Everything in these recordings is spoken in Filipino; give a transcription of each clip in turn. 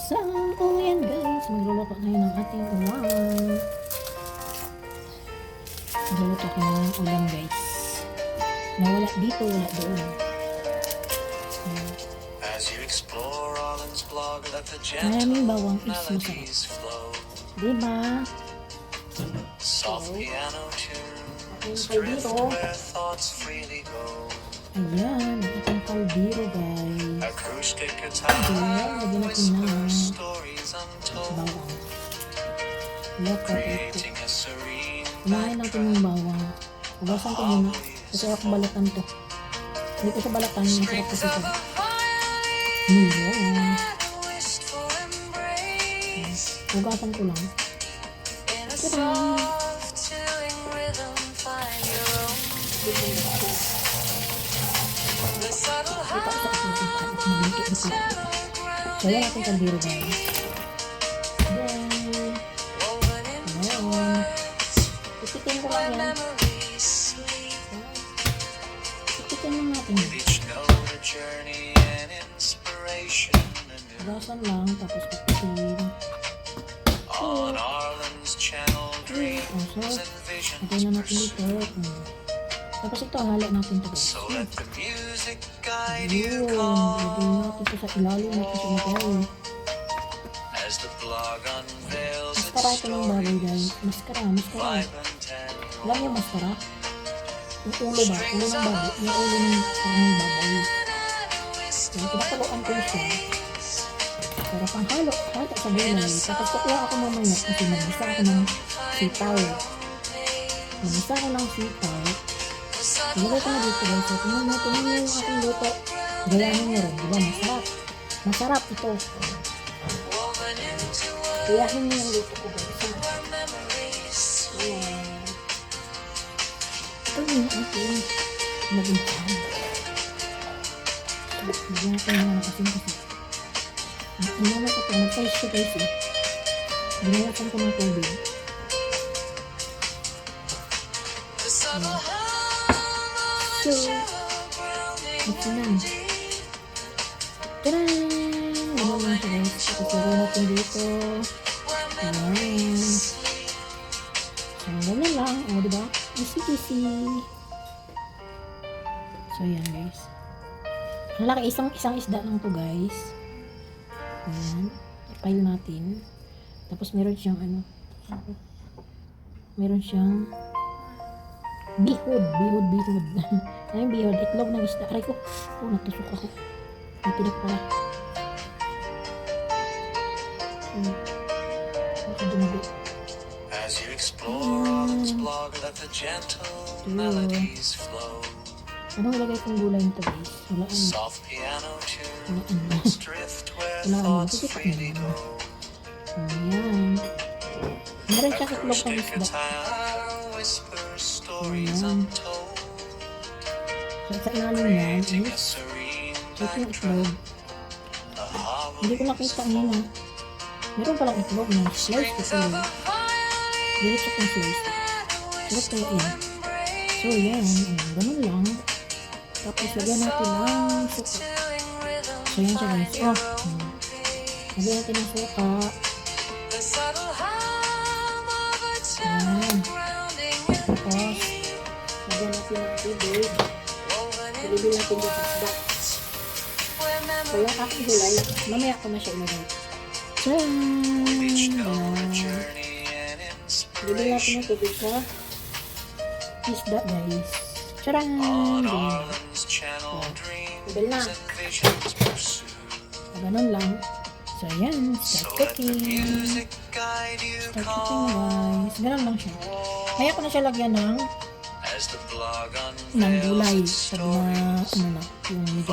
So, yan guys, magluluto na yun ng ating ulam. Magluluto ko ng ulam guys. Nawala dito, wala doon. Maraming bawang is masarap. Diba? So, ating kaldero. Ayan, ating kaldero guys. Ayan, lagyan natin ng bawang. Look at it. Kumain natin yung bawang. Hugasan ko muna. Kasi ako balatan to. Hindi ko sa balatan. Masarap kasi ito. Ayan. Hugasan ko lang. Tada! So, yan natin kaldero guys. Then, ayan. Ipitin ko lang yan. Ipitin lang natin. Hugasan lang, tapos ipitin. So, lagay na natin dito. Tapos ito, halo natin ito guys. Ayun, lagay natin ito sa ilalim natin sa ilalim. Maskara ito ng bagay guys. Maskara. Alam niyo maskara? Yung ulo ba? Ulo ng bagay. Yung ulo ng bagay. So, pinakaloan ko siya. Pero pang halo sa gulay. Tapos kukuha ako mamaya kasi mag-isa ako ng sitaw. Mag-isa ako ng sitaw. Ilagay ko na dito guys. So, tingnan nyo yung aking luto. Gayanin nyo rin. Diba? Masarap. Masarap ito. Gayahin nyo yung luto ko guys. Ayan. Ito yung aking maguntaan. Lagyan natin yung aking kasi. Inalat ito. Nag-size siya guys eh. Ginalatan ko ng tubig. So, ito na. Tadaan! Ganun lang siya guys. Ipasaro natin dito. Ayan. So, ganyan lang. O, diba? Easy. So, yan guys. Ang laki. Isang isda lang to guys. Ayan. I-pile natin. Tapos meron siyang meron siyang bihod. Ano yung bihod? Itlog ng isda. Aray ko. Oh, natusok ako. Napilik pala. Dumago. Anong ilagay kong gulay nito guys? Wala Titik na lang. Ayan. Meron siya itlog ng isda. Ayan. So, sa ilalim yan is ito yung itlog. Hindi ko nakita ngayon. Meron palang itlog na slice ito. Diretso kong slice. Sarap kaya yan. So, yan. Ganun lang. Tapos, lagyan natin ng suka. So, yan siya guys. Lagyan natin ng suka. Ayan. Tapos, lagyan natin ng tubig. Ilibig natin dito sa isda. So, yung aking gulay, mamaya ko na siya ilagay. Tcharam! Ilibig natin yung tubig sa isda guys. Tcharam! Tubig na. Ganun lang. So, ayan. Start cooking. Guys. Ganun lang siya. Kaya ko na siya lagyan ng gulay. Pag na, yung medyo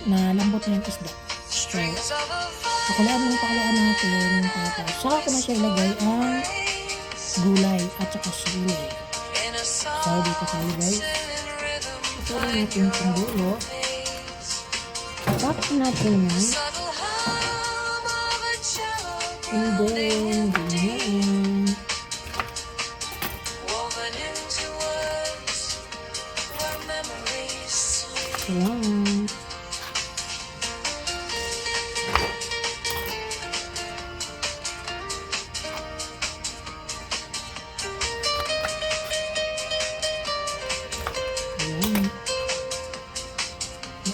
na lambot na yung isda. So, pakulaan natin. Tapos, saka ko na siya ilagay ang gulay at saka sili. So, dito tayo guys. Patuloy natin yung dulo. Tapos natin yan. And then, ganyan. Ayan.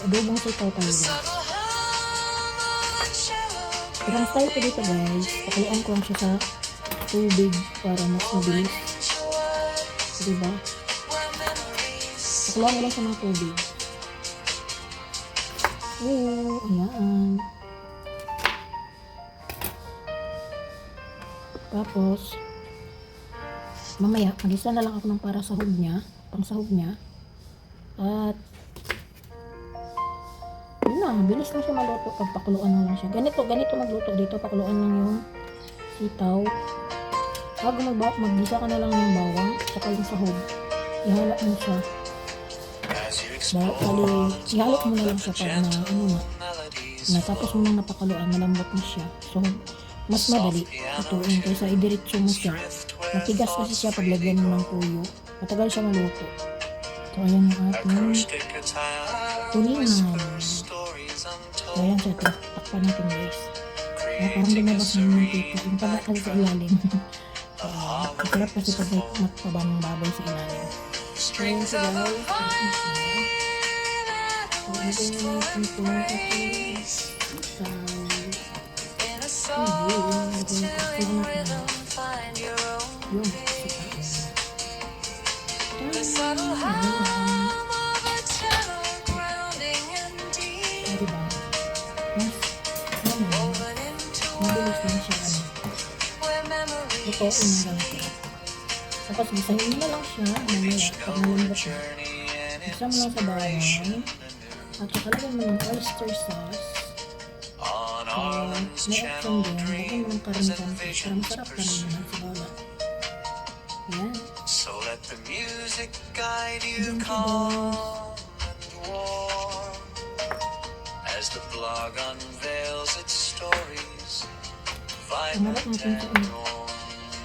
Adobong sitaw tayo guys. Pero ang style ko dito guys, pakuluan ko lang siya sa tubig para mas mabilis. Diba? Pakuluan ko lang siya ng tubig. Oo, ayan. Tapos, mamaya, mag-isa na lang ako ng para sahog niya, pang sahog niya. At, yun na, bilis lang siya maluto pag pakuluan na lang siya. Ganito magluto dito, pakuluan lang yung sitaw. Bago mag-gisa ka na lang ng bawang, saka yung sahog. Ihalap mo siya. Ihalap mo na lang siya pag natapos mo nang napakaluan, malambot na siya. So, mas madali ituin kaysa idiretso mo siya. Matigas kasi siya pag lagyan mo ng tuyo. Matagal siya maluto. So, ayan yung ating tulingan. So, ayan siya. Takpan natin guys. Parang lumabas na yung tito. Yung taga kasi sa ilalim. Masarap kasi pag magpaba ng baboy sa ilalim. So, ayan siya guys. So, ito yung ito natin sa yung diba? Mabilis lang siya lutuin na lang siya. Tapos bisahin mo na lang siya mamaya pag nalambot siya. Isa mo lang sa bawang at saka lagyan mo ng oyster sauce. May option din, lagyan mo ng karing konti para masarap ka rin naman sa bawla. Ayan. So let the music guide you calm and warm as the blog unveils its stories. Vibrant and warm.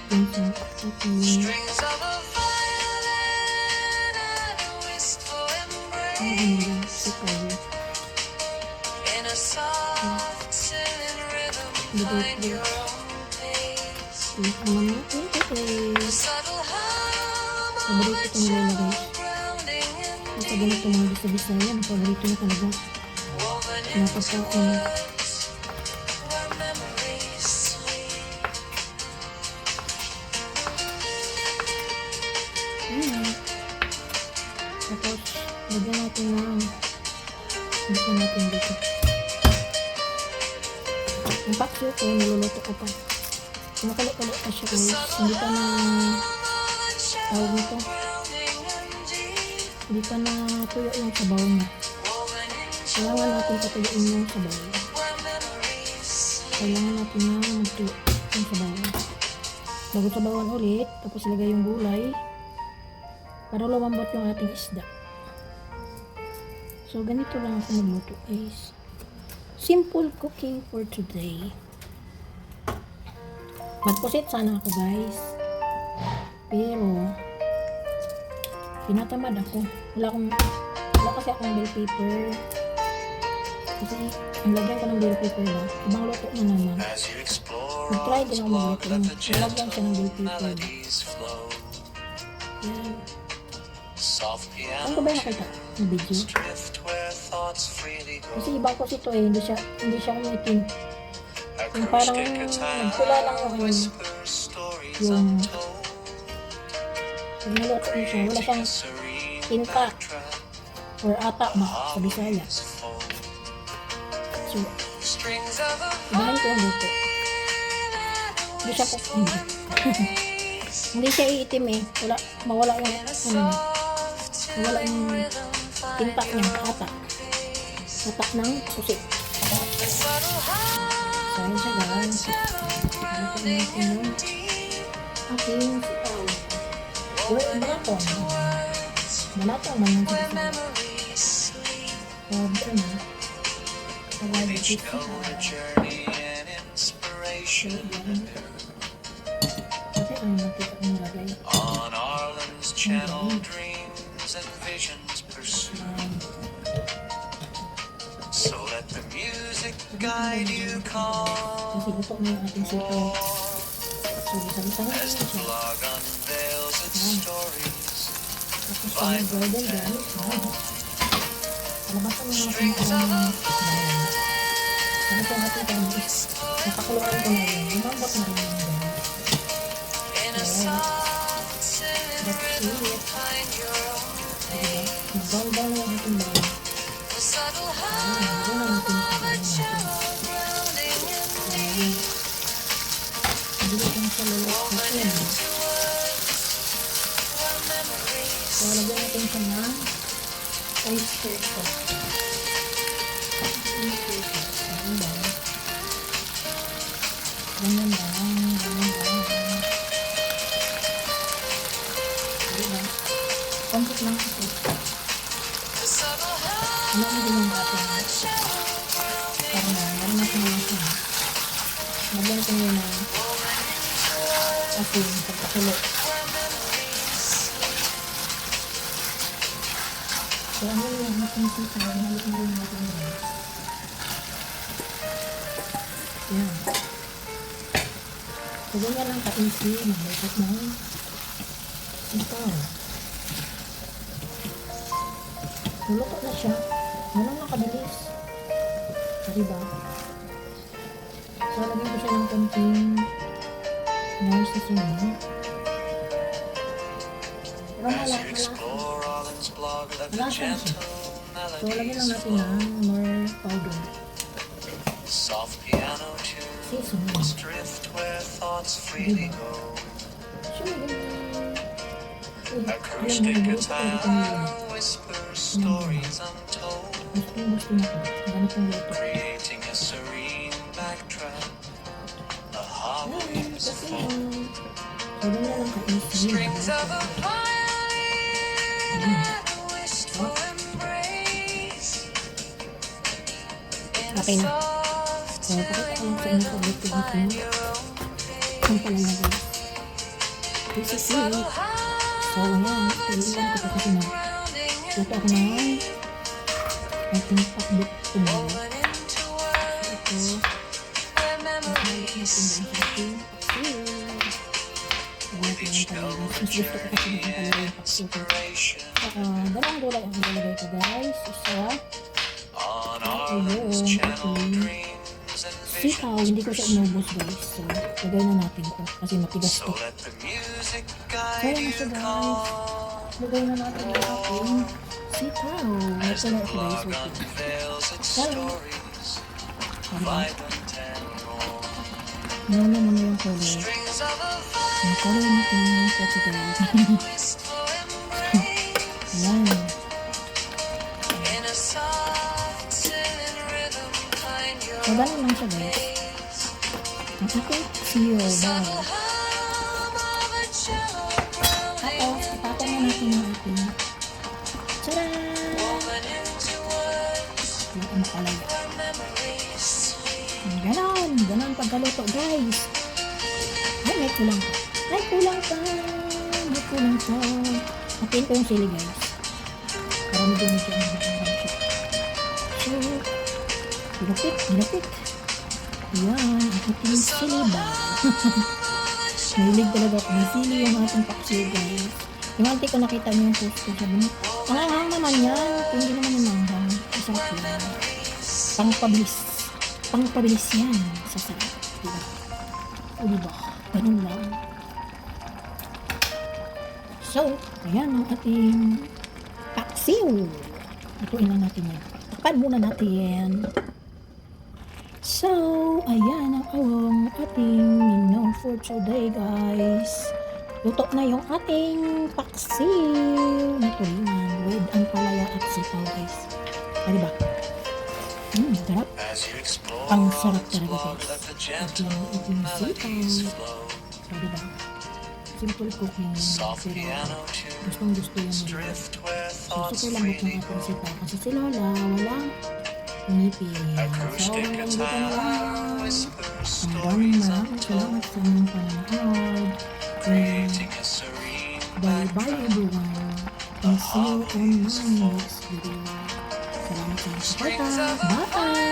Strings of a violin and a wistful embrace in a soft singing rhythm. Find your own pace. The subtle hum of a cello grounding in Sa ganito mga bisa-bisaya, ang paborito na talaga. woven into Napapakain. words where memories sleep. Ayan. Tapos, lagyan natin ng lagyan natin dito. Yung paksyo ko, niluluto ko pa. Kumakalo-kalo pa siya guys. Hindi pa na tawag nito. Hindi pa na tuyo yung sabaw niya. Kailangan natin patuyuin yung sabaw. Kailangan natin na magtuyo yung sabaw. Bago sabawan ulit, tapos ilagay yung gulay para lumambot yung ating isda. So, ganito lang ako magluto guys. Simple cooking for today. Magpusit sana ako guys. Pero, tinatamad ako. Wala kasi akong bell paper. Kasi, ang lagyan ko ng bell paper ba, ibang luto na naman. As you explore Mag-try all din this ako blog, magluto. let the Nilagyan siya ng bell gentle paper ba. melodies flow. Yan. Soft Saan ko piano ba nakita ng video? drift where thoughts freely go. Kasi ibang ko ito hindi siya umitim. Yung parang Acoustic guitar nagtula lang yung whispers stories yung- untold. pag niluto mo siya, wala siyang Serene tinta backdrop, or ata ba sa Bisaya. harmonies fold. So, Strings of a ibahin ko yung luto. Hindi siya hindi siya iitim eh. Mawala yung mawala yung tinta niya, ata. Ata ng pusit. So, ayun siya guys. Ito natin yung ating sitaw. Balatong. Balatong man yung sitaw. So, ito na. Tawag each ito note a sa journey and inspiration. kasi ang nakita ko nilagay. On Arlen's channel, dreams and visions pursue. So let the music guide you calm Kasi luto na yung ating sitaw. So, bisa-bisa na as yun the siya. blog unveils its stories. Tapos pag nag-golden dyan, Palabasan mo natin kung ano yung bayan. Ano po natin kung napakuluan ko na yun. Lumambot na rin yung bayan. So, that's it. Diba? Mag-down na natin bayan. Ayan, na natin pagkain natin. Ayan. Hindi kong sa lulot natin. So, lagyan natin siya ng oyster sauce. Ayan ba? Ganyan lang. Diba? Kontik lang ito. Ano ang gawin natin? Para na, meron natin lang siya. Lagyan natin yun ng asin, pagkakulo. So, ano yung ating sita? Halik mo rin natin yun. Yan. So, ganyan lang ka-easy. Maglipat ng sita. Luluto na siya. Ganun lang kabilis. Diba? So, lagyan ko siya ng konting more seasoning. Pero malasa siya. So, lagyan lang natin ng more powder. Seasoning. Diba? So, Acoustic guitar whispers stories untold, gusto na ito. Ganitong luto. creating a serene backdrop, a harmony is Kasi, full. so, ganyan lang ka-easy. Strings of a violin and a wistful embrace. In a Okay na. soft So, pakita ko lang sa inyo sa ulit yung find ating your own ang pala pace. na guys. This is it. So, ayan. Kailan ko pa kasi na luto ako ng ating pakbit ko na. Woven into words Ito. where Nahalik natin memories ang ating paksir. Ayan, each ayan talaga. note Mas gusto ko kasi ng talaga yung paksir ko. inspiration Dalawang gulay ang ilalagay ko guys. Isa, on ayun, Arlen's channel, ating dreams and sitaw. visions Hindi ko siya inubos guys. So, lagay na natin ko kasi matigas so to. let the music Kaya guide na you siya guys. calm Lagay na natin yung ating sitaw. as Ito the na siya guys. blog Okay. unveils its Hello. stories, Diba? vibrant and warm. Nuna muna yung color. Strings of a Yung color natin for today. wistful embrace Ayan. in a soft singing rhythm, find your So, ganun lang siya guys. pace. Ang ating siyo ba? Subtle hum of a cello grounding Tapos, ipatong na natin yung ating tcharan! woven into words Wala ka makalala. where memories sleep. Ganon! Ganon pagkaluto guys. Ay, may kulang pa. Ay, kulang pa. May kulang pa. Hatiin ko yung sili guys. Para medyo ang harang siya. So, ginapit. Ayan, ang ating sili ba? Mahilig talaga ako. May sili yung ating paksiw guys. Yung auntie ko nakita niyo yung post ko. Sabi niya, ang hanghang naman yan. Kung hindi naman yung manghang. Masarap yan. Pangpabilis yan. Sa sarap. Diba? O diba? Ganun lang. So, ayan ang ating paksiw. Ituin lang natin yan. Takpan muna natin. So, ayan ang ating menu for today, guys. Luto na yung ating paksiw na tulingan with ang palaya at sitaw, guys. Diba? Sarap. As you explore Ang sarap Arlen's talaga, blog, guys. let the At gentle yung ating melodies sitaw. flow. So, diba? Simple cooking. Soft Pero piano tunes gustong gusto yan nila. drift where So, thoughts super lambot ng freely ating go. sitaw. Kasi si Lola, walang ngipin. So, Acoustic hanggang dito na guitar lang. whispers Maraming stories salamat untold, sa inyong panonood. creating a serene Bye bye backdrop. everyone. And see you on my next video. Salamat sa inyong suporta. Bye!